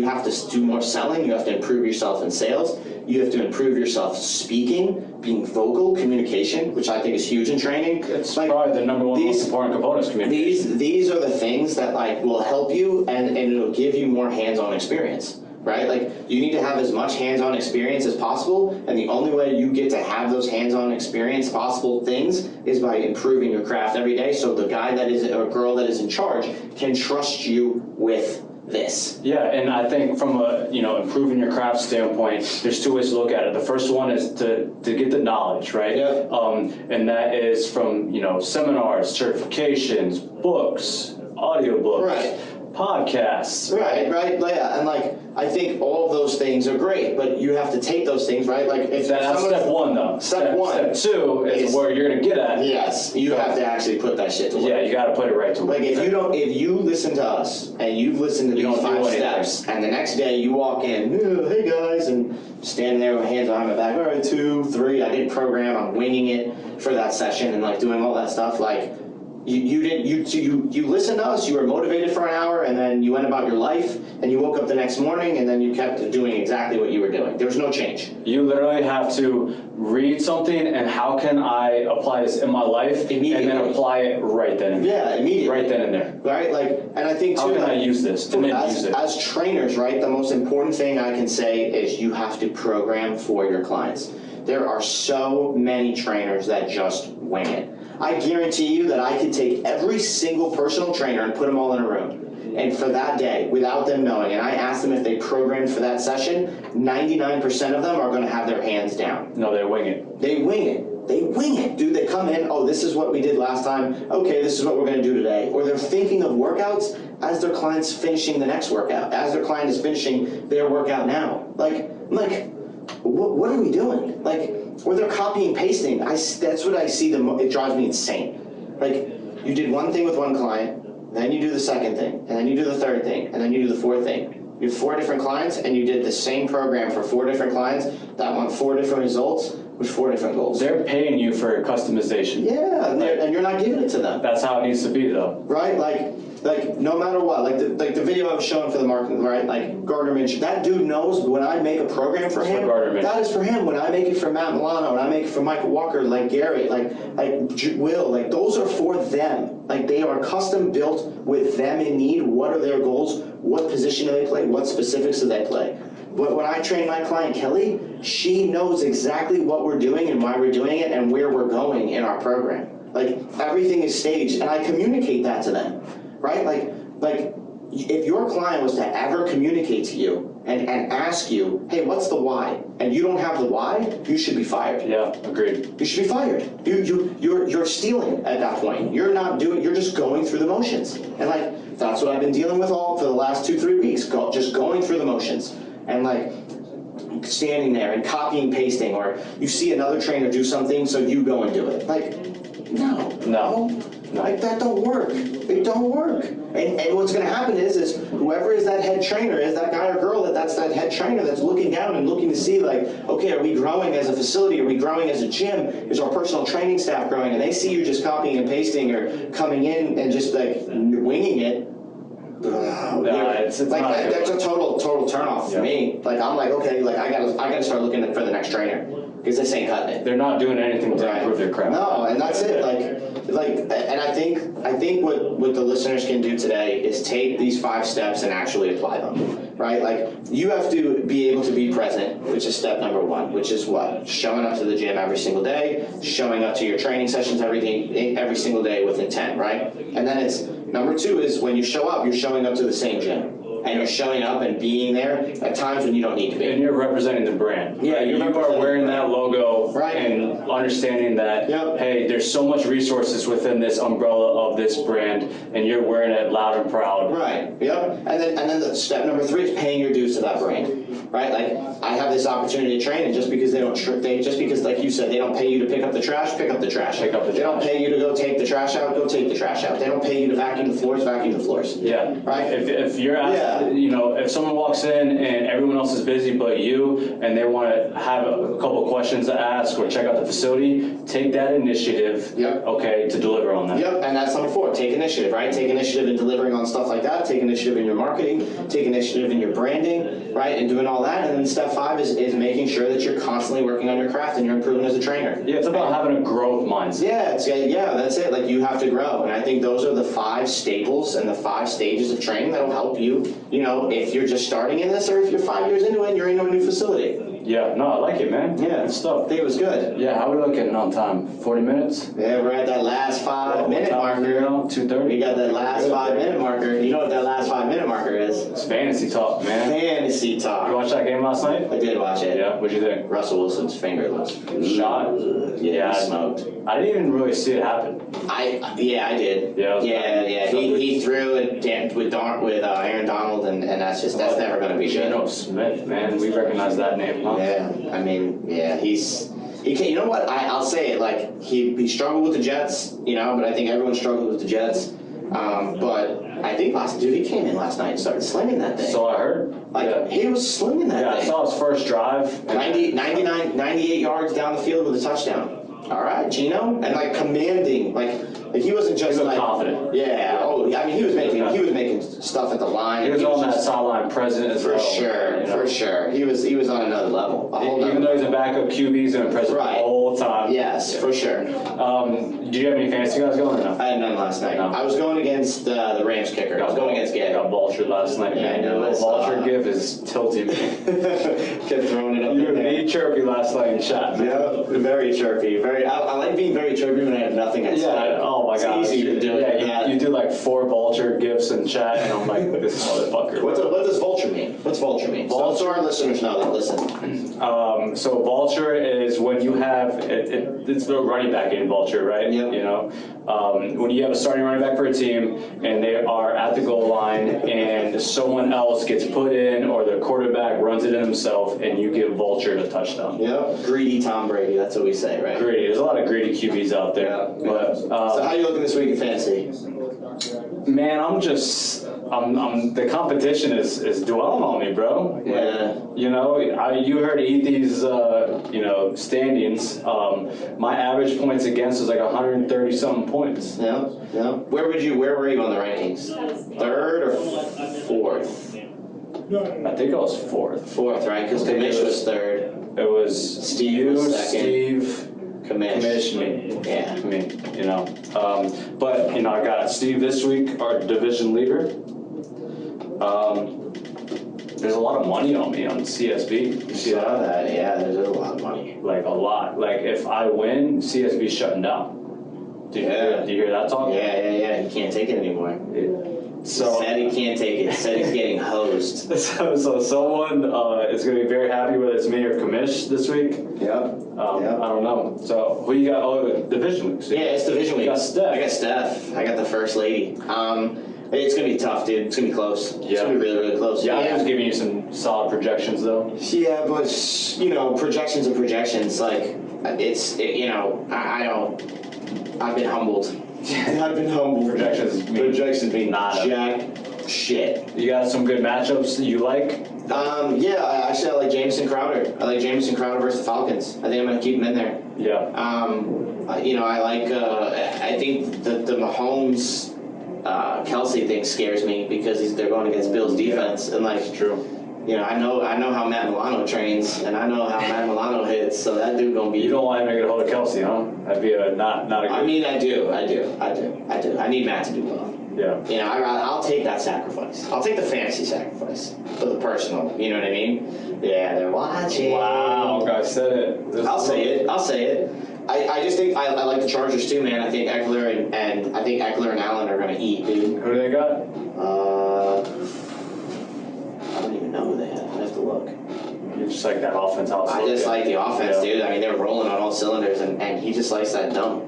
S2: have to do more selling, you have to improve yourself in sales. You have to improve yourself speaking, being vocal, communication, which I think is huge in training.
S3: It's like, probably the number one most important component is communication.
S2: These are the things that like will help you and it'll give you more hands-on experience. Right? Like, you need to have as much hands-on experience as possible, and the only way you get to have those hands-on experience possible things is by improving your craft every day, so the guy that is, or girl that is in charge can trust you with this.
S3: Yeah, and I think from a, improving your craft standpoint, there's two ways to look at it. The first one is to get the knowledge, right?
S2: Yeah.
S3: And that is from, seminars, certifications, books, audiobooks.
S2: Right.
S3: Podcasts.
S2: Right, yeah, and like, I think all of those things are great, but you have to take those things, right? Like, if
S3: that's step one, though. Step two is where you're gonna get at.
S2: Yes, you have to actually put that shit to work.
S3: Yeah, you gotta put it right to work.
S2: Like, if you listen to us, and you've listened to these 5 steps, and the next day you walk in, oh, hey guys, and standing there with hands behind my back, all right, 2, 3, I didn't program, I'm winging it for that session, and like doing all that stuff, like, you listened to us, you were motivated for an hour, and then you went about your life, and you woke up the next morning, and then you kept doing exactly what you were doing. There was no change.
S3: You literally have to read something, and how can I apply this in my life, and then apply it right then and there.
S2: Yeah, immediately.
S3: Right then and there.
S2: Right? Like, and I think, too,
S3: how can I use this?
S2: As trainers, right, the most important thing I can say is you have to program for your clients. There are so many trainers that just wing it. I guarantee you that I could take every single personal trainer and put them all in a room. And for that day, without them knowing, and I asked them if they programmed for that session, 99% of them are going to have their hands down.
S3: No, they wing it.
S2: They wing it. They wing it, dude. They come in, oh, this is what we did last time. Okay, this is what we're going to do today. Or they're thinking of workouts as their client's finishing the next workout, as their client is finishing their workout now. Like, what are we doing? Like, or they're copying, pasting. That's what I see. It drives me insane. Like, you did one thing with one client, then you do the second thing, and then you do the third thing, and then you do the fourth thing. You have 4 different clients, and you did the same program for 4 different clients that want 4 different results with 4 different goals.
S3: They're paying you for customization.
S2: Yeah, and you're not giving it to them.
S3: That's how it needs to be, though.
S2: Right? Like no matter what, like the video I was showing for the marketing, right? Like Gardner Minshew, that dude knows when I make a program for him, that is for him. When I make it for Matt Milano, when I make it for Michael Walker, like Garrett, like Will, like those are for them. Like they are custom built with them in need. What are their goals? What position do they play? What specifics do they play? But when I train my client Kelly, she knows exactly what we're doing and why we're doing it and where we're going in our program. Like everything is staged, and I communicate that to them. Right? Like if your client was to ever communicate to you and ask you, hey, what's the why? And you don't have the why, you should be fired.
S3: Yeah, agreed.
S2: You should be fired. You're stealing at that point. You're just going through the motions. And like, that's what I've been dealing with for the last 2-3 weeks. Just going through the motions. And like, standing there and copying, pasting, or you see another trainer do something, so you go and do it. Like, no. Like, that don't work. It don't work. And what's going to happen is whoever is that head trainer, is that guy or girl that's that head trainer that's looking down and looking to see, like, okay, are we growing as a facility? Are we growing as a gym? Is our personal training staff growing? And they see you just copying and pasting or coming in and just, like, winging it.
S3: It's
S2: like
S3: not
S2: that's a total turnoff for me. Like, I'm like, okay, like I gotta start looking for the next trainer because this ain't cutting it.
S3: They're not doing anything to improve their craft.
S2: No, and that's it. Like, and I think what the listeners can do today is take these 5 steps and actually apply them. Right? Like, you have to be able to be present, which is step number 1, which is what? Showing up to the gym every single day, showing up to your training sessions every single day with intent, right? And then it's number 2 is when you show up, you're showing up to the same gym. And you're showing up and being there at times when you don't need to be.
S3: And you're representing the brand.
S2: Yeah,
S3: you are wearing that logo,
S2: right,
S3: and understanding that, hey, there's so much resources within this umbrella of this brand, and you're wearing it loud and proud.
S2: Right, yep. And then the step number 3 is paying your dues to that brand. Right? Like, I have this opportunity to train, and just because like you said, they don't pay you to pick up the trash, pick up the trash. They don't pay you to go take the trash out, go take the trash out. They don't pay you to vacuum the floors, vacuum the floors.
S3: Yeah.
S2: Right?
S3: If you're asked
S2: Yeah.
S3: You know, if someone walks in and everyone else is busy but you, and they want to have a couple of questions to ask or check out the facility, take that initiative, okay, to deliver on that.
S2: Yep, and that's number 4. Take initiative, right? Take initiative in delivering on stuff like that. Take initiative in your marketing. Take initiative in your branding, right? And doing all that. And then step 5 is making sure that you're constantly working on your craft and you're improving as a trainer.
S3: Yeah, it's about having a growth mindset.
S2: Yeah, that's it. Like, you have to grow. And I think those are the 5 staples and the 5 stages of training that'll help you, you know, if you're just starting in this or if you're 5 years into it and you're in a new facility.
S3: Yeah, no, I like it, man.
S2: Yeah,
S3: good stuff.
S2: I think it was good.
S3: Yeah, how are we looking on time? 40 minutes?
S2: Yeah, we're at that last 5-minute marker.
S3: 2:30.
S2: We got that last 5-minute marker. You know what that last 5-minute marker is?
S3: It's fantasy talk, man.
S2: Fantasy talk.
S3: You watch that game last night?
S2: I did watch it.
S3: Yeah, what'd you think?
S2: Russell Wilson's finger was
S3: Shot?
S2: Yeah, he smoked.
S3: I didn't even really see it happen.
S2: I did.
S3: Yeah,
S2: He threw it with Aaron Donald, and that's never going to be good.
S3: Geno Smith, man, we recognize that name, huh?
S2: Yeah, I mean, yeah, he can, you know what? I'll say it, like, he struggled with the Jets, you know, but I think everyone struggled with the Jets. But I think he came in last night and started slinging that thing.
S3: So I heard.
S2: Like, he was slinging that thing.
S3: I saw his first drive.
S2: 98 yards down the field with a touchdown. All right, Geno, and like commanding, like he wasn't just like
S3: confident.
S2: Yeah. Oh, I mean, he was making stuff at the line.
S3: He was on that sideline present as well.
S2: For sure. He was on another level.
S3: Even though he's a backup QB, he's been present the whole time.
S2: Yes, for sure.
S3: Did you have any fantasy guys going or no?
S2: I had none last night. No. I was going against the Rams kicker. I was going against Gabe.
S3: Got vultured last night.
S2: Yeah, I know.
S3: The vulture gif is tilting me.
S2: Kept throwing it up.
S3: You were very chirpy last night in chat, man.
S2: Yeah, very chirpy. I like being very chirpy when I have nothing to say.
S3: Yeah. Oh my god.
S2: It's easy to do it.
S3: Yeah, you do like 4 vulture gifs in chat, and I'm like, this motherfucker.
S2: What does vulture mean? What's vulture mean? So our listeners know that listen.
S3: So vulture is when you have it's the running back in vulture, right?
S2: Yep.
S3: You know, when you have a starting running back for a team and they are at the goal line and someone else gets put in or the quarterback runs it in himself and you give vulture a touchdown.
S2: Yep. Greedy Tom Brady. That's what we say, right?
S3: Greedy. There's a lot of greedy QBs out there.
S2: Yeah.
S3: But
S2: so how are you looking this week in fantasy?
S3: Man, I'm the competition is dwelling on me, bro.
S2: Yeah.
S3: You know, you heard Ethy's, standings. My average points against is like 130 something points.
S2: Yeah. Where were you on the rankings? 3rd or 4th?
S3: I think I was 4th.
S2: 4th, right? Because Kamish was 3rd.
S3: It was
S2: Steve was 2nd.
S3: Steve, Kamish, me.
S2: Yeah.
S3: Me, you know. But, you know, I got Steve this week, our division leader. There's a lot of money on me on CSB. You see that?
S2: Yeah, there's a lot of money.
S3: Like, a lot. Like, if I win, CSB's shutting down. Do you hear that talk?
S2: Yeah. He can't take it anymore.
S3: So
S2: said he can't take it. Said he's getting hosed.
S3: So someone is going to be very happy whether it's me or Kamish this week.
S2: Yep.
S3: I don't know. So who you got? Oh, division week.
S2: Yeah, it's division week.
S3: You got Steph.
S2: I got Steph. I got the first lady. It's going to be tough, dude. It's going to be close. It's going to be really, really close.
S3: Yeah, I was giving you some solid projections, though.
S2: Yeah, but, projections are projections. Like, I don't... I've been humbled. I've been humbled.
S3: Projections
S2: mean
S3: nada.
S2: Jack shit.
S3: You got some good matchups that you like?
S2: I like Jamison Crowder. I like Jamison Crowder versus the Falcons. I think I'm going to keep him in there.
S3: Yeah.
S2: I like... I think the Mahomes... Kelsey thing scares me because they're going against Bill's defense, and like,
S3: it's true.
S2: You know, I know how Matt Milano trains, and I know how Matt Milano hits, so that dude gonna be.
S3: You don't want him to get a hold of Kelsey, huh? That'd be not a good.
S2: I mean, I do. I need Matt to do well.
S3: Yeah.
S2: You know, I'll take that sacrifice. I'll take the fantasy sacrifice for the personal. You know what I mean? Yeah, they're watching.
S3: Wow, guys said it.
S2: I'll say it. I just think I like the Chargers too, man. I think Eckler and Allen are gonna eat, dude.
S3: Who do they got?
S2: I don't even know who they have. I have to look.
S3: You just like that offense.
S2: I just like the offense, dude. I mean, they're rolling on all cylinders, and he just likes that little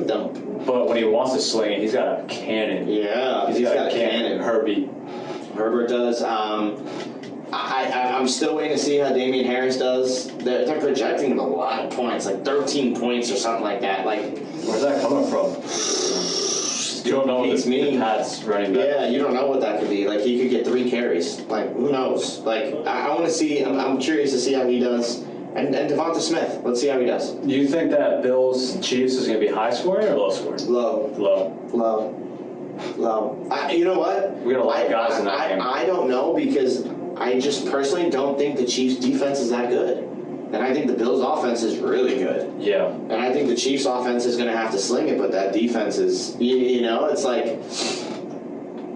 S2: dump.
S3: But when he wants to sling it, he's got a cannon.
S2: Yeah, he's got a cannon. Herbert does. I'm still waiting to see how Damian Harris does. They're projecting him a lot of points, like 13 points or something like that. Like,
S3: where's that coming from?
S2: Chiefs
S3: You don't know
S2: beats
S3: the
S2: me.
S3: Pats running back.
S2: Yeah, you don't know what that could be. Like, he could get 3 carries. Like, who knows? Like, I want to see. I'm curious to see how he does. And Devonta Smith. Let's see how he does.
S3: Do you think that Bills Chiefs is going to be high scoring or low scoring?
S2: Low. You know what?
S3: We got a lot of guys in that game.
S2: I don't know, because I just personally don't think the Chiefs' defense is that good. And I think the Bills' offense is really good.
S3: Yeah.
S2: And I think the Chiefs' offense is going to have to sling it, but that defense is, you know, it's like,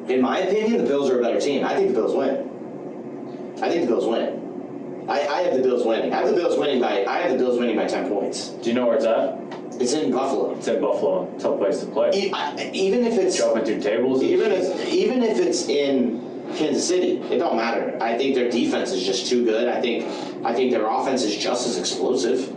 S2: in my opinion, the Bills are a better team. I think the Bills win. I have the Bills winning. I have the Bills winning by 10 points.
S3: Do you know where it's at?
S2: It's in Buffalo.
S3: It's in Buffalo. Tough place to play.
S2: Even if it's
S3: jumping through tables.
S2: even if it's in Kansas City, it don't matter. I think their defense is just too good. I think their offense is just as explosive.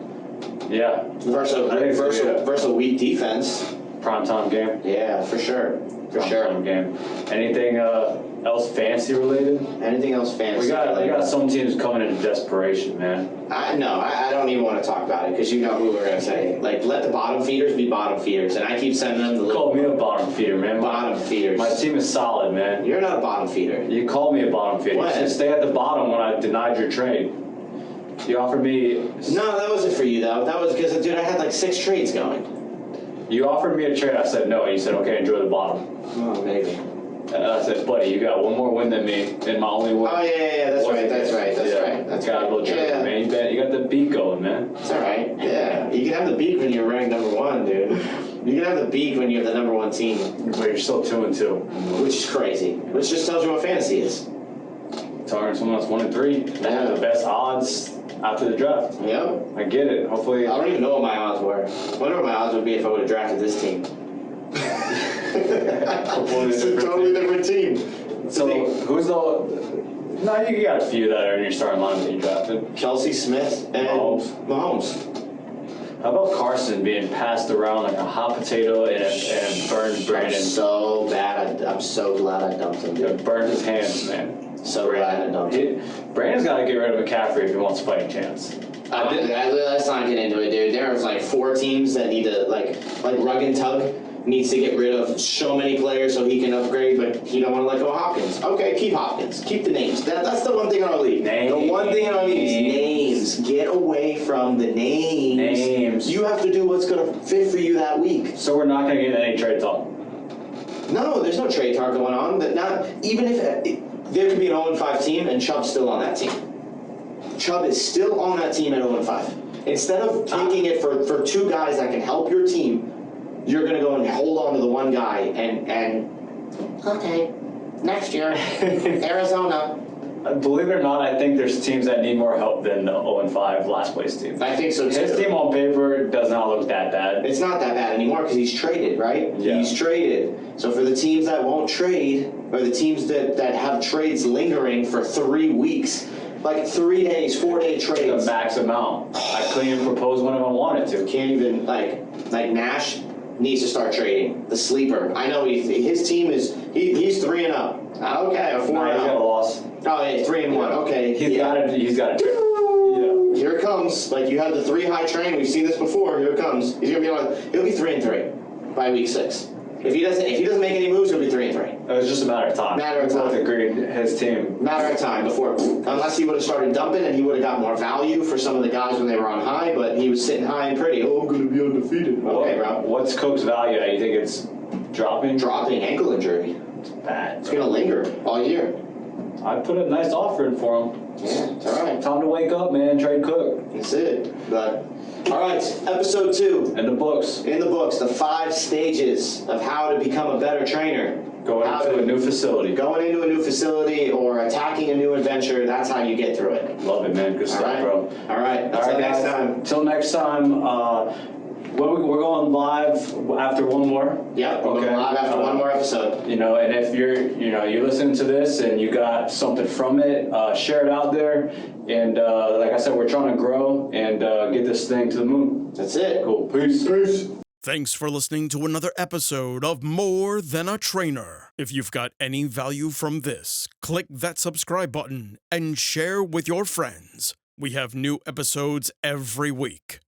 S3: Yeah.
S2: Versus a weak defense.
S3: Primetime game.
S2: Yeah, for sure.
S3: Primetime game. Anything else fancy related?
S2: Anything else fancy?
S3: We got some teams coming into desperation, man.
S2: I don't even want to talk about it, because you know who we're gonna say. Like, let the bottom feeders be bottom feeders, and I keep sending them the little.
S3: Call me a bottom feeder, man.
S2: Bottom feeders.
S3: My team is solid, man.
S2: You're not a bottom feeder.
S3: You called me a bottom feeder.
S2: What?
S3: You should stay at the bottom when I denied your trade. You offered me.
S2: No, that wasn't for you though. That was because, dude, I had like 6 trades going.
S3: You offered me a trade. I said no. You said okay, enjoy the bottom.
S2: Oh, maybe.
S3: And I said, buddy, you got one more win than me, and my only win.
S2: Oh yeah, that's right. That's right.
S3: That's got a little joke, man. You got the beat going, man.
S2: It's all right. Yeah, you can have the beak when you're ranked number 1, dude. You can have the beak when you're the number 1 team.
S3: But you're still 2-2,
S2: which is crazy. Which just tells you what fantasy is.
S3: Targeting someone that's 1-3. They have the best odds after the draft.
S2: Yep.
S3: I get it. Hopefully.
S2: I don't even know what my odds were. I wonder what my odds would be if I would have drafted this team. It's a totally different team.
S3: So who's the? No, you got a few that are in your starting line that you drafted.
S2: Kelsey Smith and Mahomes.
S3: How about Carson being passed around like a hot potato and burned Brandon?
S2: I'm so glad I dumped him, dude.
S3: Burned his hands, man.
S2: So glad I dumped him.
S3: Brandon's got to get rid of McCaffrey if he wants a fighting chance.
S2: Let's not get into it, dude. There's like 4 teams that need to like Rug and Tug needs to get rid of so many players so he can upgrade, but he don't want to let go of Hopkins. Okay, keep Hopkins. Keep the names. That's the one thing in our league.
S3: Names.
S2: The one thing in our league is names. Get away from the names.
S3: Names.
S2: You have to do what's going to fit for you that week.
S3: So we're not going to get any trade talk?
S2: No, there's no trade talk going on. But even if there could be an 0-5 team and Chubb's still on that team. Chubb is still on that team at 0-5. Instead of taking it for 2 guys that can help your team, you're going to go and hold on to the one guy and okay, next year, Arizona.
S3: Believe it or not, I think there's teams that need more help than the 0-5 last place team.
S2: I think so too.
S3: His team on paper does not look that bad.
S2: It's not that bad anymore because he's traded, right?
S3: Yeah.
S2: He's traded. So for the teams that won't trade, or the teams that have trades lingering for 3 weeks, like 3 days, 4-day trades.
S3: The max amount. I couldn't even propose one if I wanted to.
S2: Can't even, like Nash needs to start trading. The sleeper. I know his team is, he's 3-0. Okay, a 4-0.
S3: He's got a loss.
S2: Oh, yeah, 3-1. Okay.
S3: He's got it.
S2: Here it comes. Like, you had the 3 high train. We've seen this before. Here it comes. He'll be 3-3 by week 6. If he doesn't make any moves, he'll be 3-3.
S3: It was just a matter of time.
S2: Matter of time.
S3: Both agreed. His team.
S2: Matter of time before, unless he would have started dumping and he would have got more value for some of the guys when they were on high, but he was sitting high and pretty. Oh, I'm going to be undefeated. Okay, bro.
S3: What's Cook's value at? You think it's dropping?
S2: Dropping ankle injury.
S3: It's bad.
S2: It's going to linger all year.
S3: I put a nice offer in for him.
S2: Yeah, it's all right.
S3: Time to wake up, man. Trade Cook.
S2: That's it. But, all right, episode 2.
S3: In the books.
S2: In the books, the 5 stages of how to become a better trainer.
S3: Going into a new facility.
S2: Going into a new facility or attacking a new adventure, that's how you get through it.
S3: Love it, man. Good stuff, bro.
S2: All right. Until next time.
S3: Until next time. We're going live after one more.
S2: Yep, we're going live after one more episode.
S3: You know, and if you're listening to this and you got something from it, share it out there. And like I said, we're trying to grow and get this thing to the moon.
S2: That's it.
S3: Cool. Peace.
S1: Thanks for listening to another episode of More Than a Trainer. If you've got any value from this, click that subscribe button and share with your friends. We have new episodes every week.